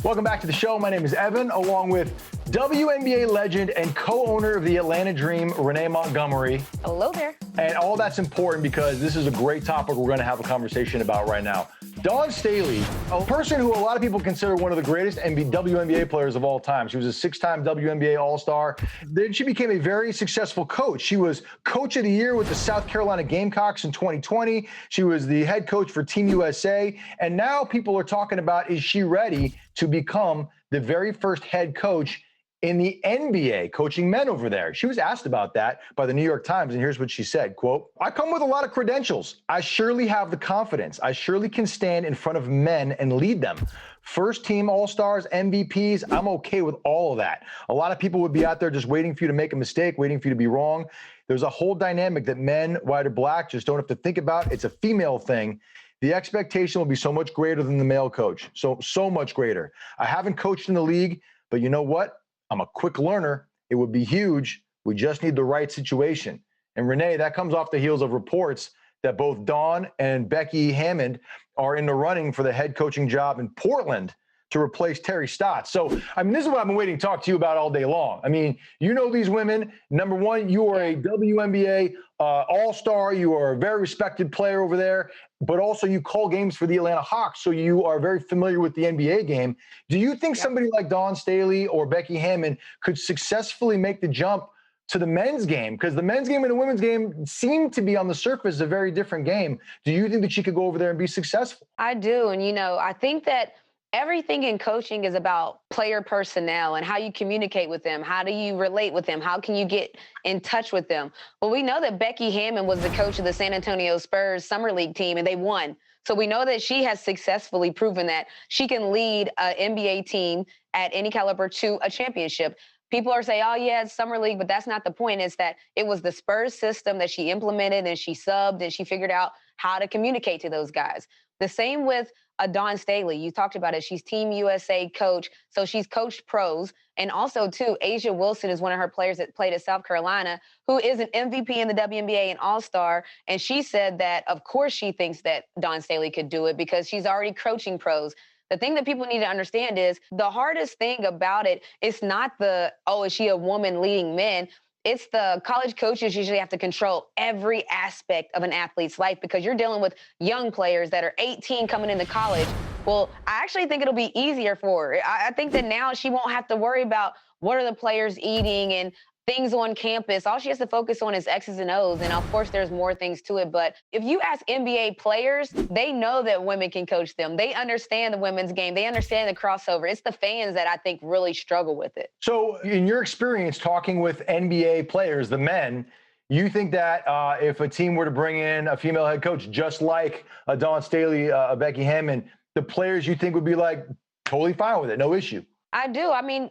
Welcome back to the show. My name is Evan, along with WNBA legend and co-owner of the Atlanta Dream, Renee Montgomery. Hello there. And all that's important because this is a great topic we're going to have a conversation about right now. Dawn Staley, a person who a lot of people consider one of the greatest WNBA players of all time. She was a six-time WNBA All-Star. Then she became a very successful coach. She was Coach of the Year with the South Carolina Gamecocks in 2020. She was the head coach for Team USA. And now people are talking about, is she ready to become the very first head coach in the NBA, coaching men over there? She was asked about that by the New York Times, and here's what she said, quote, "I come with a lot of credentials. I surely have the confidence. I surely can stand in front of men and lead them. First team All-Stars, MVPs, I'm okay with all of that. A lot of people would be out there just waiting for you to make a mistake, waiting for you to be wrong. There's a whole dynamic that men, white or black, just don't have to think about. It's a female thing. The expectation will be so much greater than the male coach, so much greater. I haven't coached in the league, but you know what? I'm a quick learner. It would be huge. We just need the right situation." And Renee, that comes off the heels of reports that both Dawn and Becky Hammond are in the running for the head coaching job in Portland to replace Terry Stotts. So, I mean, this is what I've been waiting to talk to you about all day long. I mean, you know these women. Number one, you are a WNBA All-Star. You are a very respected player over there, but also you call games for the Atlanta Hawks, so you are very familiar with the NBA game. Do you think somebody like Dawn Staley or Becky Hammond could successfully make the jump to the men's game? Because the men's game and the women's game seem to be on the surface a very different game. Do you think that she could go over there and be successful? I do. And, I think that everything in coaching is about player personnel and how you communicate with them. How do you relate with them? How can you get in touch with them? Well, we know that Becky Hammond was the coach of the San Antonio Spurs Summer League team, and they won. So we know that she has successfully proven that she can lead an NBA team at any caliber to a championship. People are saying, oh, yeah, it's Summer League, but that's not the point. It's that it was the Spurs system that she implemented and she subbed and she figured out how to communicate to those guys. The same with Dawn Staley. You talked about it. She's Team USA coach, so she's coached pros. And also, too, Asia Wilson is one of her players that played at South Carolina, who is an MVP in the WNBA and All-Star. And she said that, of course, she thinks that Dawn Staley could do it because she's already coaching pros. The thing that people need to understand is the hardest thing about it is not is she a woman leading men? It's the college coaches usually have to control every aspect of an athlete's life because you're dealing with young players that are 18 coming into college. Well, I actually think it'll be easier for her. I think that now she won't have to worry about what are the players eating and things on campus. All she has to focus on is X's and O's. And of course, there's more things to it. But if you ask NBA players, they know that women can coach them. They understand the women's game. They understand the crossover. It's the fans that I think really struggle with it. So in your experience talking with NBA players, the men, you think that if a team were to bring in a female head coach, just like Dawn Staley, Becky Hammond, the players you think would be like totally fine with it, no issue? I do. I mean,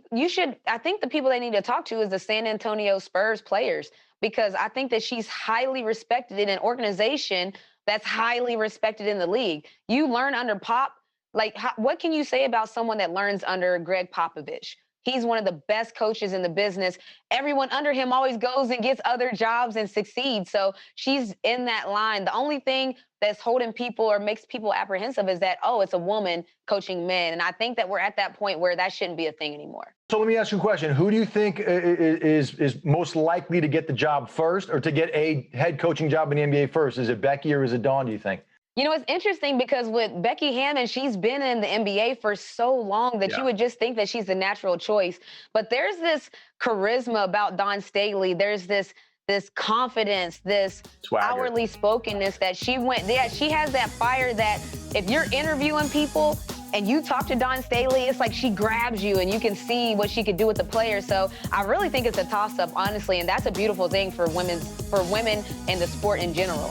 I think the people they need to talk to is the San Antonio Spurs players, because I think that she's highly respected in an organization that's highly respected in the league. You learn under Pop. What can you say about someone that learns under Greg Popovich? He's one of the best coaches in the business. Everyone under him always goes and gets other jobs and succeeds. So she's in that line. The only thing that's holding people or makes people apprehensive is that, it's a woman coaching men. And I think that we're at that point where that shouldn't be a thing anymore. So let me ask you a question. Who do you think is most likely to get the job first or to get a head coaching job in the NBA first? Is it Becky or is it Dawn, do you think? It's interesting because with Becky Hammond, she's been in the NBA for so long that you would just think that she's the natural choice. But there's this charisma about Dawn Staley. There's this confidence, this swagger, outwardly spokenness that she has that fire that if you're interviewing people and you talk to Dawn Staley, it's like she grabs you and you can see what she could do with the players. So I really think it's a toss-up, honestly, and that's a beautiful thing for women and the sport in general.